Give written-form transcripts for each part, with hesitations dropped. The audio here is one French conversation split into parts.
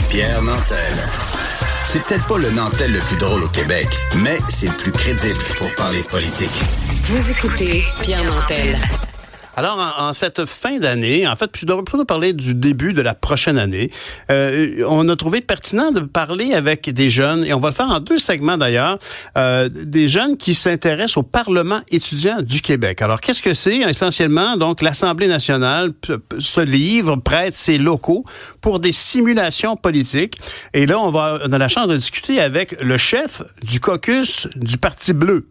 Pierre Nantel. C'est peut-être pas le Nantel le plus drôle au Québec, mais c'est le plus crédible pour parler politique. Vous écoutez Pierre Nantel. Alors, en cette fin d'année, en fait, je devrais plutôt parler du début de la prochaine année. On a trouvé pertinent de parler avec des jeunes, et on va le faire en 2 segments d'ailleurs, des jeunes qui s'intéressent au Parlement étudiant du Québec. Alors, qu'est-ce que c'est? Essentiellement, donc, l'Assemblée nationale se livre, prête ses locaux pour des simulations politiques. Et là, on a la chance de discuter avec le chef du caucus du Parti bleu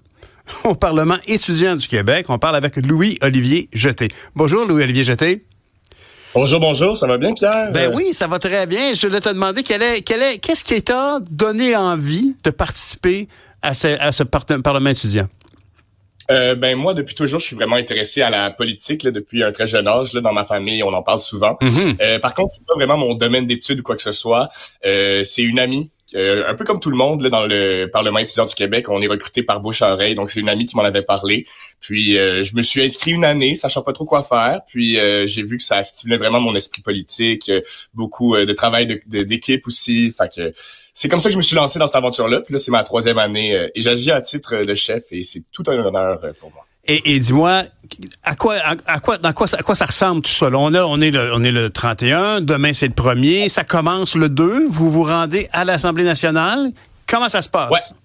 au Parlement étudiant du Québec. On parle avec Louis-Olivier Jeté. Bonjour, Louis-Olivier Jeté. Bonjour. Ça va bien, Pierre? Ben oui, ça va très bien. Je voulais te demander qu'est-ce qui t'a donné envie de participer à ce Parlement étudiant? Moi, depuis toujours, je suis vraiment intéressé à la politique, là, depuis un très jeune âge. Là, dans ma famille, on en parle souvent. Mm-hmm. Par contre, c'est pas vraiment mon domaine d'études ou quoi que ce soit. C'est une amie. Un peu comme tout le monde là, dans le Parlement étudiant du Québec, on est recruté par bouche à oreille. Donc, c'est une amie qui m'en avait parlé. Puis, je me suis inscrit une année, sachant pas trop quoi faire. Puis, j'ai vu que ça stimulait vraiment mon esprit politique, beaucoup de travail d'équipe aussi. Fait que c'est comme ça que je me suis lancé dans cette aventure-là. Puis là, c'est ma 3e année et j'agis à titre de chef et c'est tout un honneur pour moi. Et dis-moi, à quoi ça ressemble tout ça? Là, on est le 31, demain c'est le 1er, ça commence le 2, vous vous rendez à l'Assemblée nationale. Comment ça se passe? Ouais.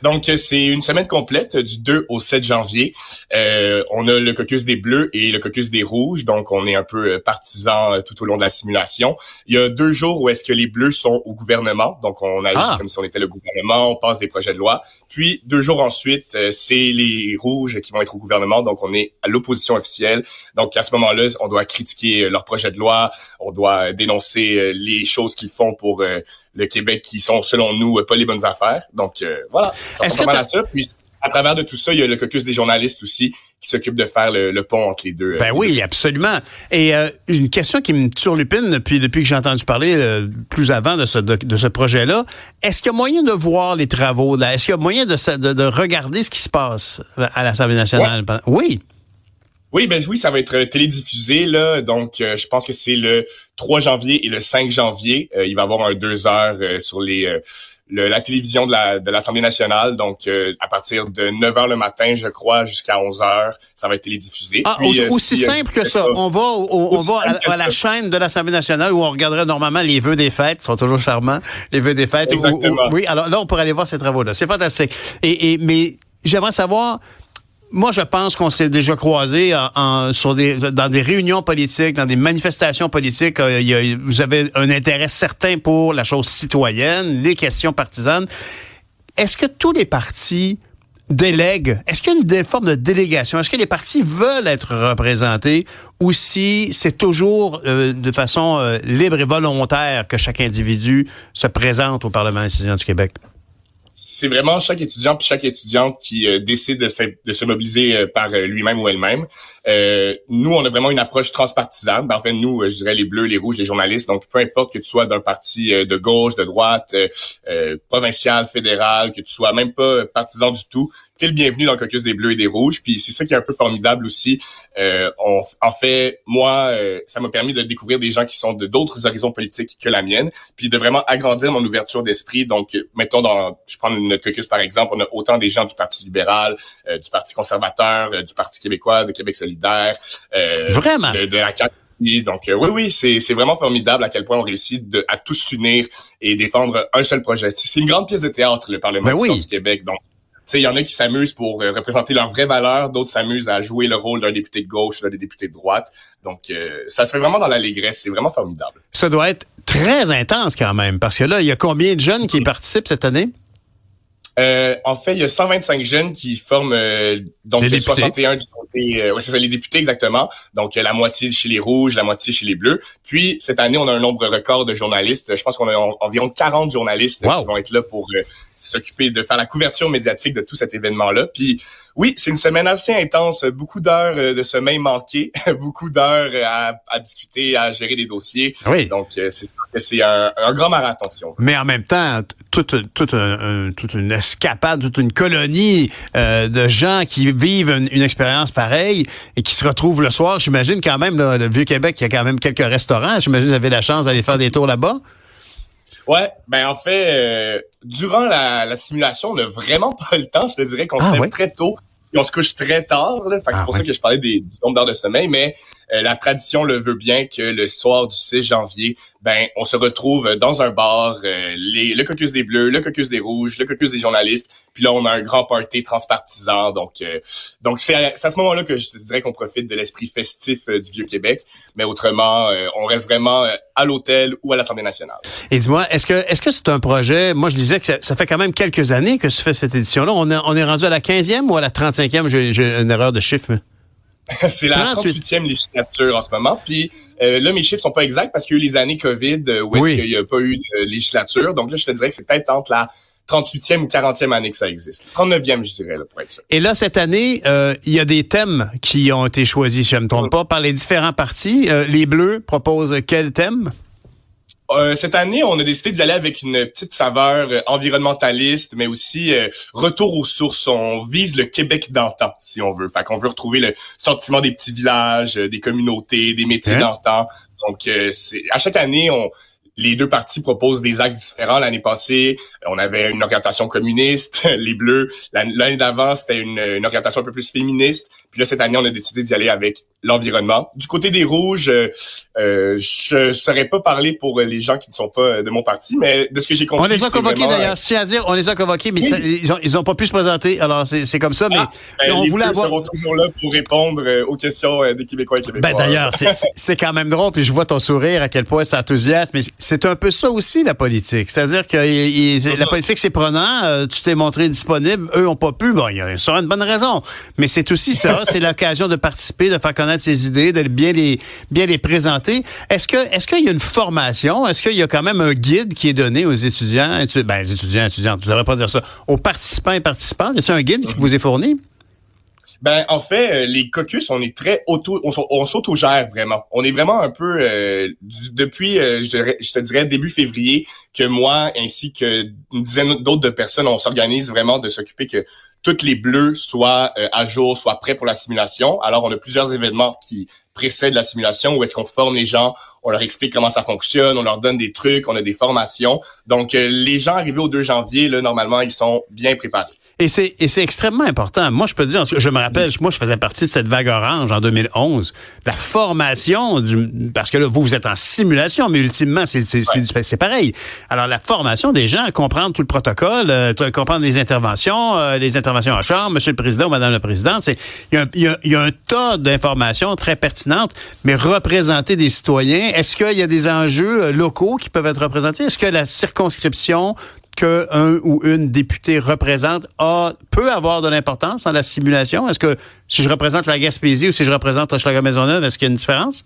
Donc, c'est une semaine complète du 2 au 7 janvier. On a le caucus des Bleus et le caucus des Rouges. Donc, on est un peu partisans tout au long de la simulation. Il y a 2 jours où est-ce que les Bleus sont au gouvernement. Donc, on agit comme si on était le gouvernement. On passe des projets de loi. Puis, 2 jours ensuite, c'est les Rouges qui vont être au gouvernement. Donc, on est à l'opposition officielle. Donc, à ce moment-là, on doit critiquer leurs projets de loi. On doit dénoncer les choses qu'ils font pour le Québec qui sont, selon nous, pas les bonnes affaires. Donc, voilà, ça ressemble pas mal à ça. Puis, à travers de tout ça, il y a le caucus des journalistes aussi qui s'occupe de faire le pont entre les deux. Ben oui, absolument. Et une question qui me turlupine depuis que j'ai entendu parler plus avant de ce projet-là, est-ce qu'il y a moyen de voir les travaux là? Est-ce qu'il y a moyen de regarder ce qui se passe à l'Assemblée nationale? Ouais. Oui. Oui, ça va être télédiffusé, là. Donc, je pense que c'est le 3 janvier et le 5 janvier. Il va y avoir un 2 heures sur la télévision de l'Assemblée nationale. Donc, à partir de 9 heures le matin, je crois, jusqu'à 11 heures, ça va être télédiffusé. Ah, puis, aussi simple que ça. On va à la chaîne de l'Assemblée nationale où on regarderait normalement les vœux des fêtes. Ils sont toujours charmants, les vœux des fêtes. Exactement. Oui, alors là, on pourrait aller voir ces travaux-là. C'est fantastique. Mais j'aimerais savoir... Moi, je pense qu'on s'est déjà croisés dans des réunions politiques, dans des manifestations politiques. Vous avez un intérêt certain pour la chose citoyenne, les questions partisanes. Est-ce que tous les partis délèguent? Est-ce qu'il y a une forme de délégation? Est-ce que les partis veulent être représentés ou si c'est toujours de façon libre et volontaire que chaque individu se présente au Parlement étudiant du Québec? C'est vraiment chaque étudiant puis chaque étudiante qui décide de se mobiliser par lui-même ou elle-même. Nous, on a vraiment une approche transpartisane. En fait, nous, je dirais les Bleus, les Rouges, les journalistes. Donc, peu importe que tu sois d'un parti de gauche, de droite, provincial, fédéral, que tu sois même pas partisan du tout, t'es le bienvenu dans le caucus des Bleus et des Rouges. Puis c'est ça qui est un peu formidable aussi. En fait, moi, ça m'a permis de découvrir des gens qui sont de d'autres horizons politiques que la mienne, puis de vraiment agrandir mon ouverture d'esprit. Donc, mettons je prends notre caucus par exemple, on a autant des gens du Parti libéral, du Parti conservateur, du Parti québécois, de Québec solidaire, vraiment de la CAQ. Donc, oui, c'est vraiment formidable à quel point on réussit à tous s'unir et défendre un seul projet. C'est une grande pièce de théâtre, le Parlement du Québec. Donc, il y en a qui s'amusent pour représenter leurs vraies valeurs, d'autres s'amusent à jouer le rôle d'un député de gauche, d'un député de droite. Donc, ça se fait vraiment dans l'allégresse. C'est vraiment formidable. Ça doit être très intense quand même, parce que là, il y a combien de jeunes qui participent cette année? En fait, il y a 125 jeunes qui forment donc les 61 du côté. C'est ça, les députés exactement. Donc la moitié chez les Rouges, la moitié chez les Bleus. Puis cette année, on a un nombre record de journalistes. Je pense qu'on a environ 40 journalistes qui vont être là pour s'occuper de faire la couverture médiatique de tout cet événement-là. Puis oui, c'est une semaine assez intense, beaucoup d'heures de sommeil manquées, beaucoup d'heures à discuter, à gérer des dossiers. Oui. Donc c'est sûr que c'est un grand marathon, si on veut. Mais en même temps, toute une escapade, toute une colonie de gens qui vivent une expérience pareille et qui se retrouvent le soir. J'imagine quand même, là, le Vieux-Québec, il y a quand même quelques restaurants. J'imagine que vous avez la chance d'aller faire des tours là-bas. Ouais, ben en fait, durant la simulation, on n'a vraiment pas le temps. Je te dirais qu'on se lève très tôt et on se couche très tard. Là. Fait que c'est pour ça que je parlais du nombre d'heures de sommeil, mais la tradition le veut bien que le soir du 6 janvier, ben on se retrouve dans un bar, le caucus des Bleus, le caucus des Rouges, le caucus des journalistes, puis là on a un grand party transpartisan. Donc c'est à ce moment-là que je te dirais qu'on profite de l'esprit festif du Vieux-Québec, mais autrement on reste vraiment à l'hôtel ou à l'Assemblée nationale. Et dis-moi, est-ce que c'est un projet, moi je disais que ça fait quand même quelques années que tu fais cette édition-là, on est rendu à la 15e ou à la 35e, j'ai une erreur de chiffre, mais... C'est la 38e législature en ce moment. Puis là, mes chiffres sont pas exacts parce qu'il y a eu les années COVID où est-ce qu'il n'y a pas eu de législature. Donc là, je te dirais que c'est peut-être entre la 38e ou 40e année que ça existe. 39e, je dirais, là, pour être sûr. Et là, cette année, il y a des thèmes qui ont été choisis, si je ne me trompe pas, par les différents partis. Les Bleus proposent quel thème? Cette année, on a décidé d'y aller avec une petite saveur environnementaliste, mais aussi retour aux sources. On vise le Québec d'antan, si on veut. Fait qu'on veut retrouver le sentiment des petits villages, des communautés, des métiers d'antan. Donc, à chaque année, les deux partis proposent des axes différents. L'année passée, on avait une orientation communiste. Les Bleus, l'année d'avant, c'était une orientation un peu plus féministe. Puis là, cette année, on a décidé d'y aller avec l'environnement. Du côté des Rouges, je saurais pas parler pour les gens qui ne sont pas de mon parti, mais de ce que j'ai compris... On les a convoqués d'ailleurs, je tiens à dire, on les a convoqués, mais ils ont pas pu se présenter. Alors, c'est comme ça, mais on voulait avoir... seront toujours là pour répondre aux questions des Québécois et Québécoises. Ben d'ailleurs, c'est quand même drôle, puis je vois ton sourire, à quel point c'est enthousiaste, mais c'est un peu ça aussi, la politique. C'est-à-dire que la politique, c'est prenant, tu t'es montré disponible, eux ont pas pu, bon, il y a sûrement une bonne raison, mais c'est aussi ça, c'est l'occasion de participer, de faire connaître ses idées, de bien les présenter. Est-ce qu'il y a une formation? Est-ce qu'il y a quand même un guide qui est donné aux étudiants? Les étudiants, tu devrais pas dire ça. Aux participants et participantes, y a-t-il un guide qui vous est fourni? Ben en fait, les caucus, on est très on s'autogère vraiment. On est vraiment un peu depuis je te dirais début février que moi ainsi que une dizaine d'autres de personnes, on s'organise vraiment de s'occuper que toutes les Bleus soient à jour, soient prêts pour la simulation. Alors on a plusieurs événements qui précèdent la simulation où est-ce qu'on forme les gens, on leur explique comment ça fonctionne, on leur donne des trucs, on a des formations. Donc les gens arrivés au 2 janvier là normalement, ils sont bien préparés. Et c'est extrêmement important. Moi, je peux te dire, je me rappelle, moi, je faisais partie de cette vague orange en 2011. La formation parce que là, vous êtes en simulation, mais ultimement, c'est pareil. Alors, la formation des gens, comprendre tout le protocole, comprendre les interventions en chambre, Monsieur le Président ou Madame la Présidente, il y a un tas d'informations très pertinentes, mais représenter des citoyens, est-ce qu'il y a des enjeux locaux qui peuvent être représentés? Est-ce que la circonscription qu'un ou une députée représente peut avoir de l'importance dans la simulation? Est-ce que si je représente la Gaspésie ou si je représente Hochelaga-Maisonneuve, est-ce qu'il y a une différence?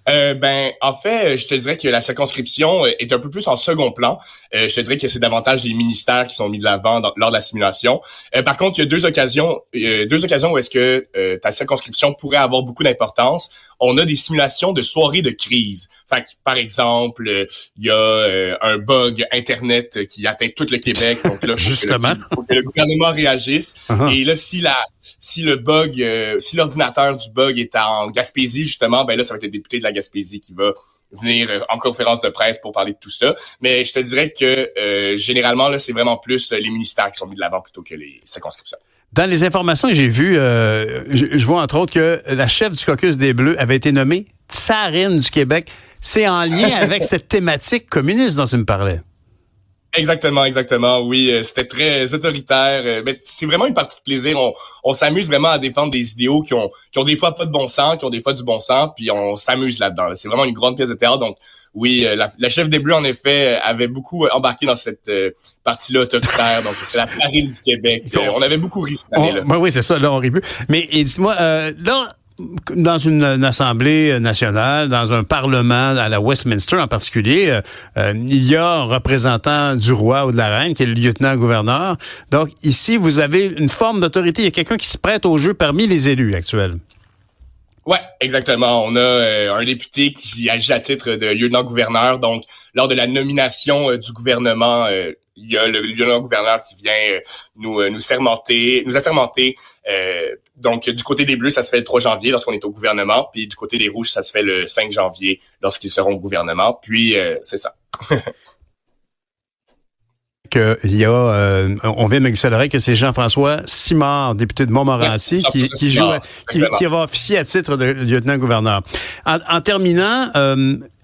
En fait, je te dirais que la circonscription est un peu plus en second plan. Je te dirais que c'est davantage les ministères qui sont mis de l'avant lors de la simulation. Par contre, il y a deux occasions où est-ce que ta circonscription pourrait avoir beaucoup d'importance. On a des simulations de soirées de crise. Fait que, par exemple, il y a un bug Internet qui atteint tout le Québec. Donc là, justement, faut que le gouvernement réagisse. Uh-huh. Et là, si l'ordinateur du bug est en Gaspésie, justement, ben là, ça va être le député de la Gaspésie qui va venir en conférence de presse pour parler de tout ça. Mais je te dirais que généralement, là, c'est vraiment plus les ministères qui sont mis de l'avant plutôt que les circonscriptions. Dans les informations que j'ai vues, je vois entre autres que la chef du caucus des Bleus avait été nommée tsarine du Québec. C'est en lien avec cette thématique communiste dont tu me parlais. Exactement. Oui, c'était très autoritaire. Mais c'est vraiment une partie de plaisir. On s'amuse vraiment à défendre des idéaux qui ont des fois pas de bon sens, qui ont des fois du bon sens, puis on s'amuse là-dedans. C'est vraiment une grande pièce de théâtre. Donc, oui, la chef des Bleus, en effet, avait beaucoup embarqué dans cette partie-là autoritaire. Donc, c'est la tsarine du Québec. On avait beaucoup ri cette année-là. Oui, c'est ça. Là, on rit plus. Mais dites-moi, là, dans une assemblée nationale, dans un parlement, à la Westminster en particulier, il y a un représentant du roi ou de la reine qui est le lieutenant-gouverneur. Donc, ici, vous avez une forme d'autorité. Il y a quelqu'un qui se prête au jeu parmi les élus actuels. Ouais, exactement. On a un député qui agit à titre de lieutenant-gouverneur. Donc, lors de la nomination du gouvernement, il y a le lieutenant-gouverneur qui vient nous assermenter. Donc, du côté des Bleus, ça se fait le 3 janvier lorsqu'on est au gouvernement. Puis du côté des Rouges, ça se fait le 5 janvier lorsqu'ils seront au gouvernement. Puis, c'est ça. qu'il y a, on vient de me glisser à l'oreille que c'est Jean-François Simard, député de Montmorency, qui va officier à titre de lieutenant-gouverneur. En terminant,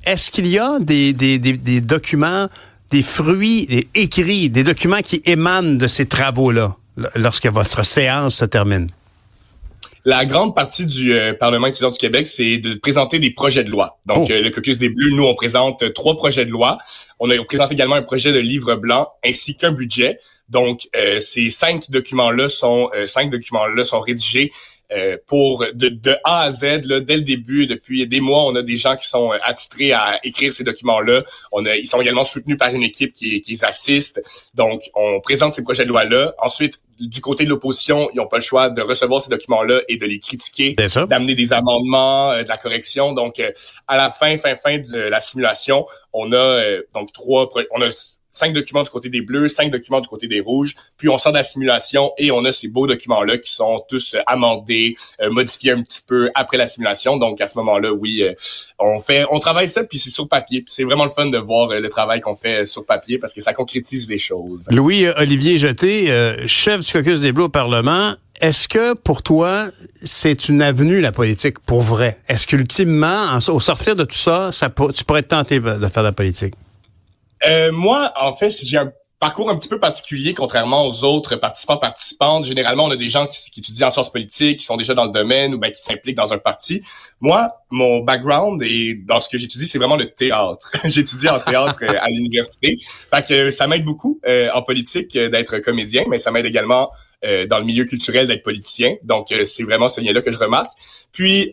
est-ce qu'il y a des documents, des fruits écrits, des documents qui émanent de ces travaux-là lorsque votre séance se termine? La grande partie du Parlement étudiant du Québec, c'est de présenter des projets de loi. Donc, le Caucus des Bleus, nous, on présente 3 projets de loi. On présente également un projet de livre blanc ainsi qu'un budget. Donc, ces 5 documents-là sont rédigés pour de A à Z, là, dès le début, depuis des mois, on a des gens qui sont attitrés à écrire ces documents-là. Ils sont également soutenus par une équipe qui les assiste. Donc, on présente ces projets de loi-là. Ensuite, du côté de l'opposition, ils n'ont pas le choix de recevoir ces documents-là et de les critiquer, d'amener des amendements, de la correction. Donc, à la fin de la simulation, on a 5 documents du côté des Bleus, 5 documents du côté des Rouges, puis on sort de la simulation et on a ces beaux documents-là qui sont tous amendés, modifiés un petit peu après la simulation. Donc, à ce moment-là, oui, on travaille ça, puis c'est sur papier. Puis c'est vraiment le fun de voir le travail qu'on fait sur papier parce que ça concrétise les choses. Louis-Olivier Jeté, chef du Caucus des Bleus au Parlement, est-ce que, pour toi, c'est une avenue, la politique, pour vrai? Est-ce qu'ultimement, au sortir de tout ça, tu pourrais te tenter de faire de la politique? Moi, en fait, j'ai un parcours un petit peu particulier, contrairement aux autres participantes. Généralement, on a des gens qui étudient en sciences politiques, qui sont déjà dans le domaine ou qui s'impliquent dans un parti. Moi, mon background et dans ce que j'étudie, c'est vraiment le théâtre. J'étudie en théâtre à l'université. Fait que ça m'aide beaucoup en politique d'être comédien, mais ça m'aide également dans le milieu culturel d'être politicien. Donc, c'est vraiment ce lien-là que je remarque. Puis,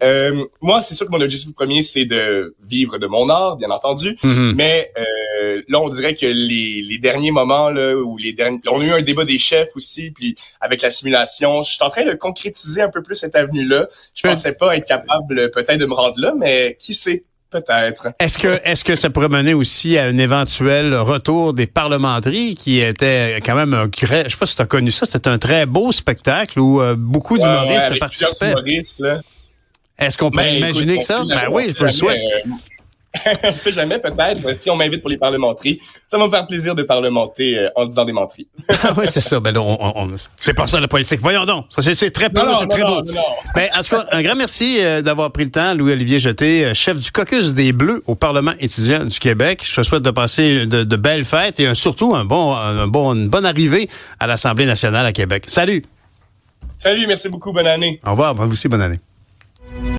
moi, c'est sûr que mon objectif premier, c'est de vivre de mon art, bien entendu. Mm-hmm. Mais là, on dirait que les derniers moments, là, on a eu un débat des chefs aussi, puis avec la simulation, je suis en train de concrétiser un peu plus cette avenue-là. Je pensais pas être capable peut-être de me rendre là, mais qui sait? Peut-être. Est-ce que ça pourrait mener aussi à un éventuel retour des parlementeries qui était quand même je sais pas si tu as connu ça, c'était un très beau spectacle où beaucoup d'humoristes participaient. Est-ce qu'on peut imaginer que ça? Ben oui, je le souhaite. On sait jamais, peut-être. Si on m'invite pour les parlementeries, ça va me faire plaisir de parlementer en disant des menteries. Ah oui, c'est ça. Ben là, c'est pas ça la politique. Voyons donc. C'est très beau, c'est très beau. Ben, en tout cas, un grand merci d'avoir pris le temps, Louis-Olivier Jeté, chef du Caucus des Bleus au Parlement étudiant du Québec. Je te souhaite de passer de belles fêtes et surtout une bonne arrivée à l'Assemblée nationale à Québec. Salut! Salut, merci beaucoup. Bonne année. Au revoir. Vous aussi, bonne année.